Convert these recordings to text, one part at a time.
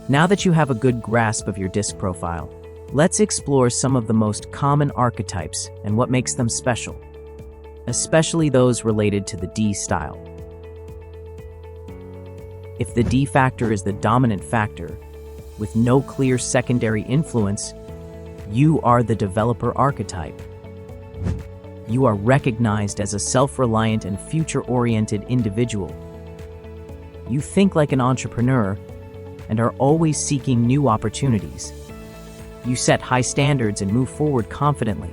Now that you have a good grasp of your disc profile, let's explore some of the most common archetypes and what makes them special, especially those related to the D style. If the D factor is the dominant factor, with no clear secondary influence, you are the developer archetype. You are recognized as a self-reliant and future-oriented individual. You think like an entrepreneur and are always seeking new opportunities. You set high standards and move forward confidently.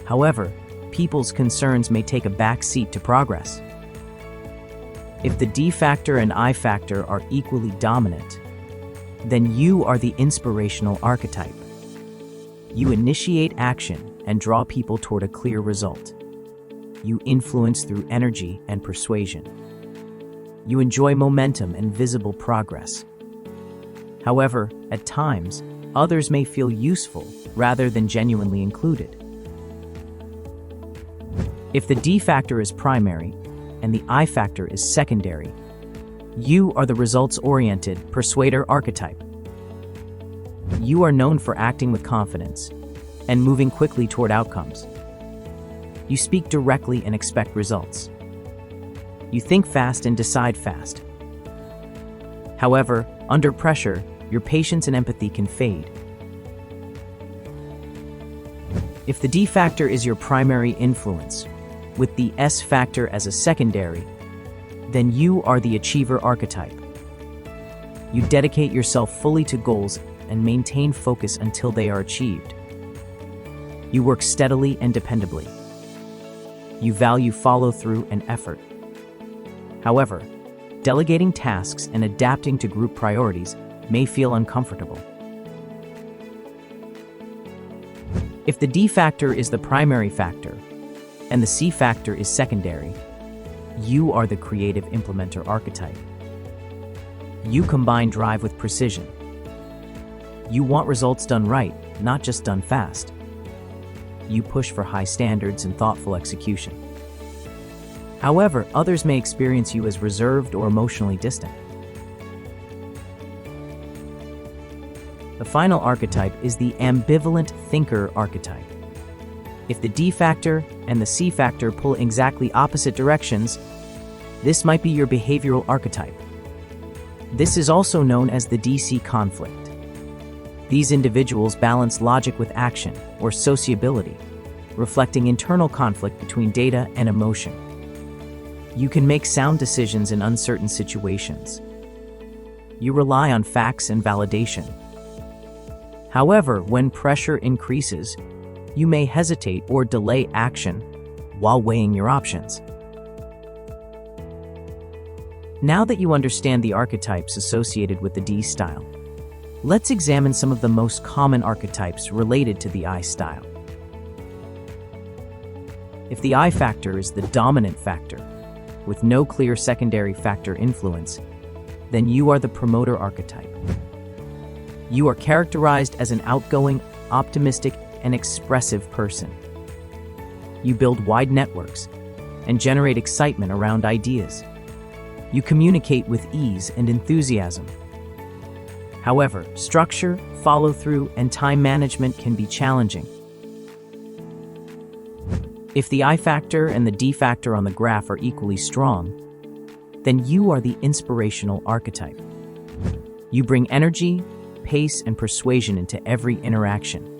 However, people's concerns may take a back seat to progress. If the D factor and I factor are equally dominant, then you are the inspirational archetype. You initiate action and draw people toward a clear result. You influence through energy and persuasion. You enjoy momentum and visible progress. However, at times, others may feel useful rather than genuinely included. If the D factor is primary and the I factor is secondary, you are the results-oriented persuader archetype. You are known for acting with confidence and moving quickly toward outcomes. You speak directly and expect results. You think fast and decide fast. However, under pressure, your patience and empathy can fade. If the D factor is your primary influence, with the S factor as a secondary, then you are the achiever archetype. You dedicate yourself fully to goals and maintain focus until they are achieved. You work steadily and dependably. You value follow-through and effort. However, delegating tasks and adapting to group priorities may feel uncomfortable. If the D factor is the primary factor and the C factor is secondary, you are the creative implementer archetype. You combine drive with precision. You want results done right, not just done fast. You push for high standards and thoughtful execution. However, others may experience you as reserved or emotionally distant. The final archetype is the ambivalent thinker archetype. If the D factor and the C factor pull in exactly opposite directions, this might be your behavioral archetype. This is also known as the DC conflict. These individuals balance logic with action, or sociability, reflecting internal conflict between data and emotion. You can make sound decisions in uncertain situations. You rely on facts and validation. However, when pressure increases, you may hesitate or delay action while weighing your options. Now that you understand the archetypes associated with the D style, let's examine some of the most common archetypes related to the I style. If the I factor is the dominant factor, with no clear secondary factor influence, then you are the promoter archetype. You are characterized as an outgoing, optimistic, and expressive person. You build wide networks and generate excitement around ideas. You communicate with ease and enthusiasm. However, structure, follow-through, and time management can be challenging. If the I factor and the D factor on the graph are equally strong, then you are the inspirational archetype. You bring energy, pace, and persuasion into every interaction.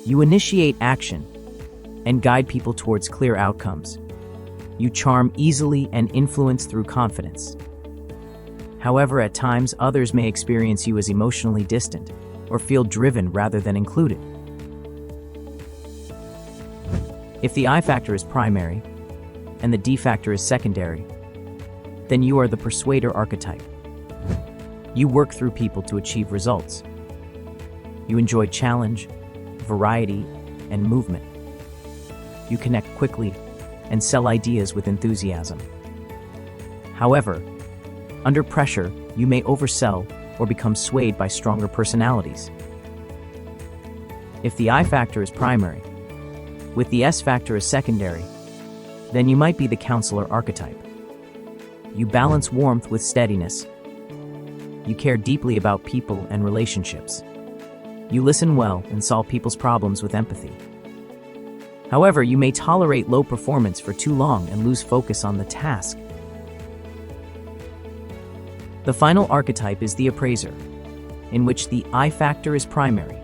You initiate action and guide people towards clear outcomes. You charm easily and influence through confidence. However, at times, others may experience you as emotionally distant or feel driven rather than included. If the I factor is primary and the D factor is secondary, then you are the persuader archetype. You work through people to achieve results. You enjoy challenge, variety, and movement. You connect quickly and sell ideas with enthusiasm. However, under pressure, you may oversell or become swayed by stronger personalities. If the I factor is primary, with the S factor as secondary, then you might be the counselor archetype. You balance warmth with steadiness. You care deeply about people and relationships. You listen well and solve people's problems with empathy. However, you may tolerate low performance for too long and lose focus on the task. The final archetype is the appraiser, in which the I factor is primary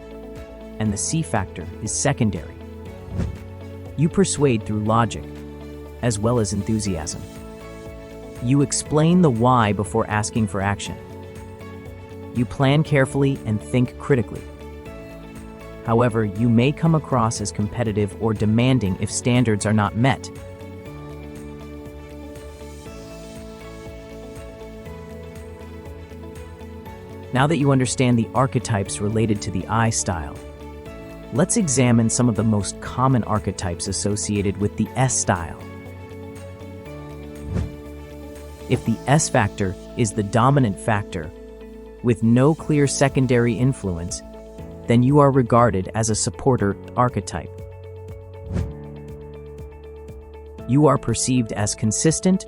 and the C factor is secondary. You persuade through logic as well as enthusiasm. You explain the why before asking for action. You plan carefully and think critically. However, you may come across as competitive or demanding if standards are not met. Now that you understand the archetypes related to the I style, let's examine some of the most common archetypes associated with the S style. If the S factor is the dominant factor, with no clear secondary influence, then you are regarded as a supporter archetype. You are perceived as consistent,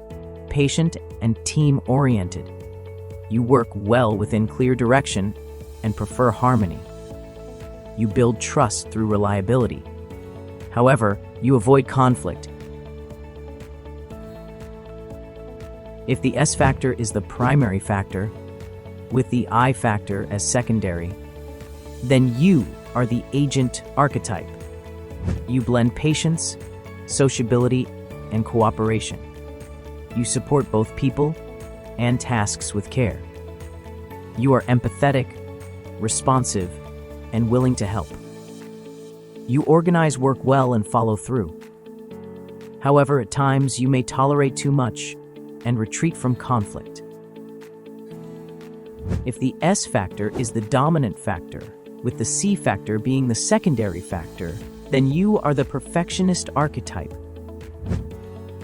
patient, and team-oriented. You work well within clear direction and prefer harmony. You build trust through reliability. However, you avoid conflict. If the S factor is the primary factor, with the I factor as secondary, then you are the agent archetype. You blend patience, sociability, and cooperation. You support both people and tasks with care. You are empathetic, responsive, and willing to help. You organize work well and follow through. However, at times you may tolerate too much and retreat from conflict. If the S factor is the dominant factor, with the C factor being the secondary factor, then you are the perfectionist archetype.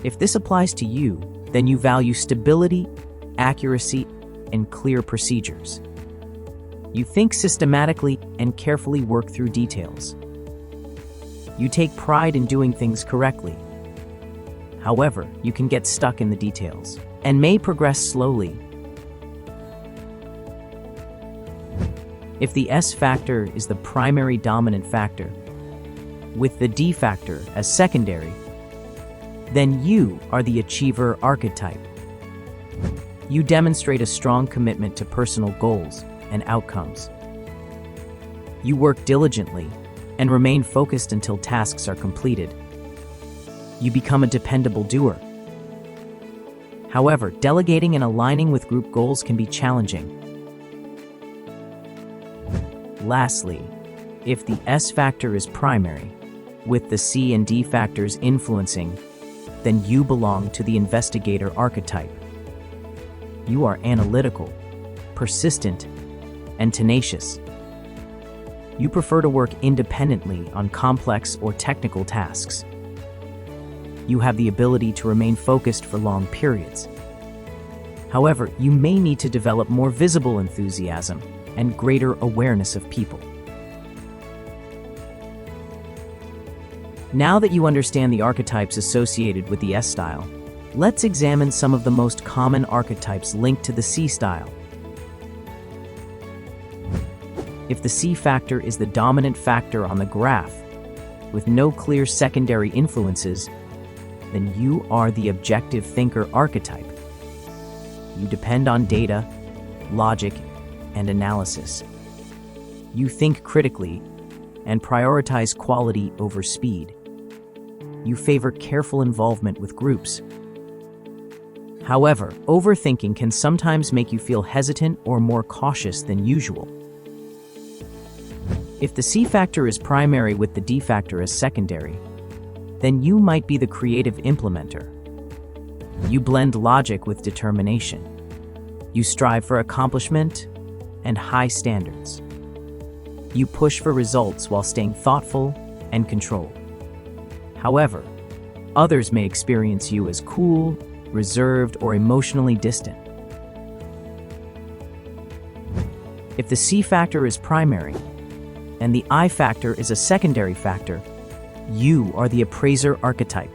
If this applies to you, then you value stability, accuracy, and clear procedures. You think systematically and carefully work through details. You take pride in doing things correctly. However, you can get stuck in the details and may progress slowly. If the S factor is the primary dominant factor, with the D factor as secondary, then you are the achiever archetype. You demonstrate a strong commitment to personal goals and outcomes. You work diligently and remain focused until tasks are completed. You become a dependable doer. However, delegating and aligning with group goals can be challenging. Lastly, if the S factor is primary, with the C and D factors influencing, then you belong to the investigator archetype. You are analytical, persistent, and tenacious. You prefer to work independently on complex or technical tasks. You have the ability to remain focused for long periods. However, you may need to develop more visible enthusiasm and greater awareness of people. Now that you understand the archetypes associated with the S style, let's examine some of the most common archetypes linked to the C style. If the C factor is the dominant factor on the graph, with no clear secondary influences, then you are the objective thinker archetype. You depend on data, logic, and analysis. You think critically and prioritize quality over speed. You favor careful involvement with groups. However, overthinking can sometimes make you feel hesitant or more cautious than usual. If the C factor is primary with the D factor as secondary, then you might be the creative implementer. You blend logic with determination. You strive for accomplishment and high standards. You push for results while staying thoughtful and controlled. However, others may experience you as cool, reserved, or emotionally distant. If the C factor is primary and the I factor is a secondary factor, you are the appraiser archetype.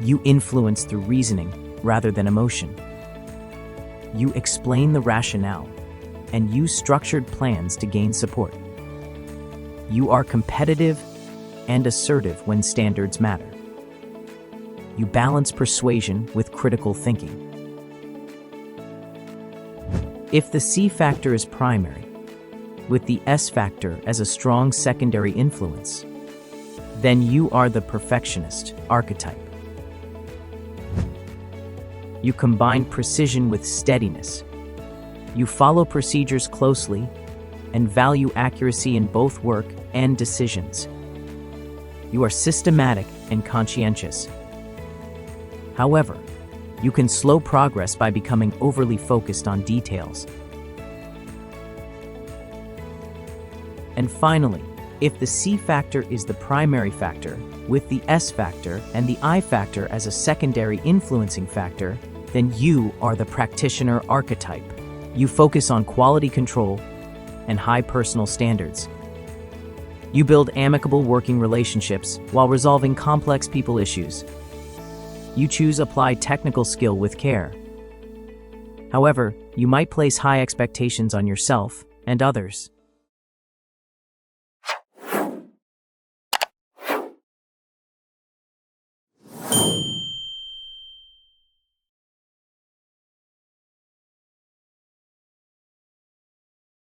You influence through reasoning rather than emotion. You explain the rationale and use structured plans to gain support. You are competitive and assertive when standards matter. You balance persuasion with critical thinking. If the C factor is primary, with the S factor as a strong secondary influence, then you are the perfectionist archetype. You combine precision with steadiness. You follow procedures closely and value accuracy in both work and decisions. You are systematic and conscientious. However, you can slow progress by becoming overly focused on details. And finally, if the C factor is the primary factor, with the S factor and the I factor as a secondary influencing factor, then you are the practitioner archetype. You focus on quality control and high personal standards. You build amicable working relationships while resolving complex people issues. You choose apply technical skill with care. However, you might place high expectations on yourself and others.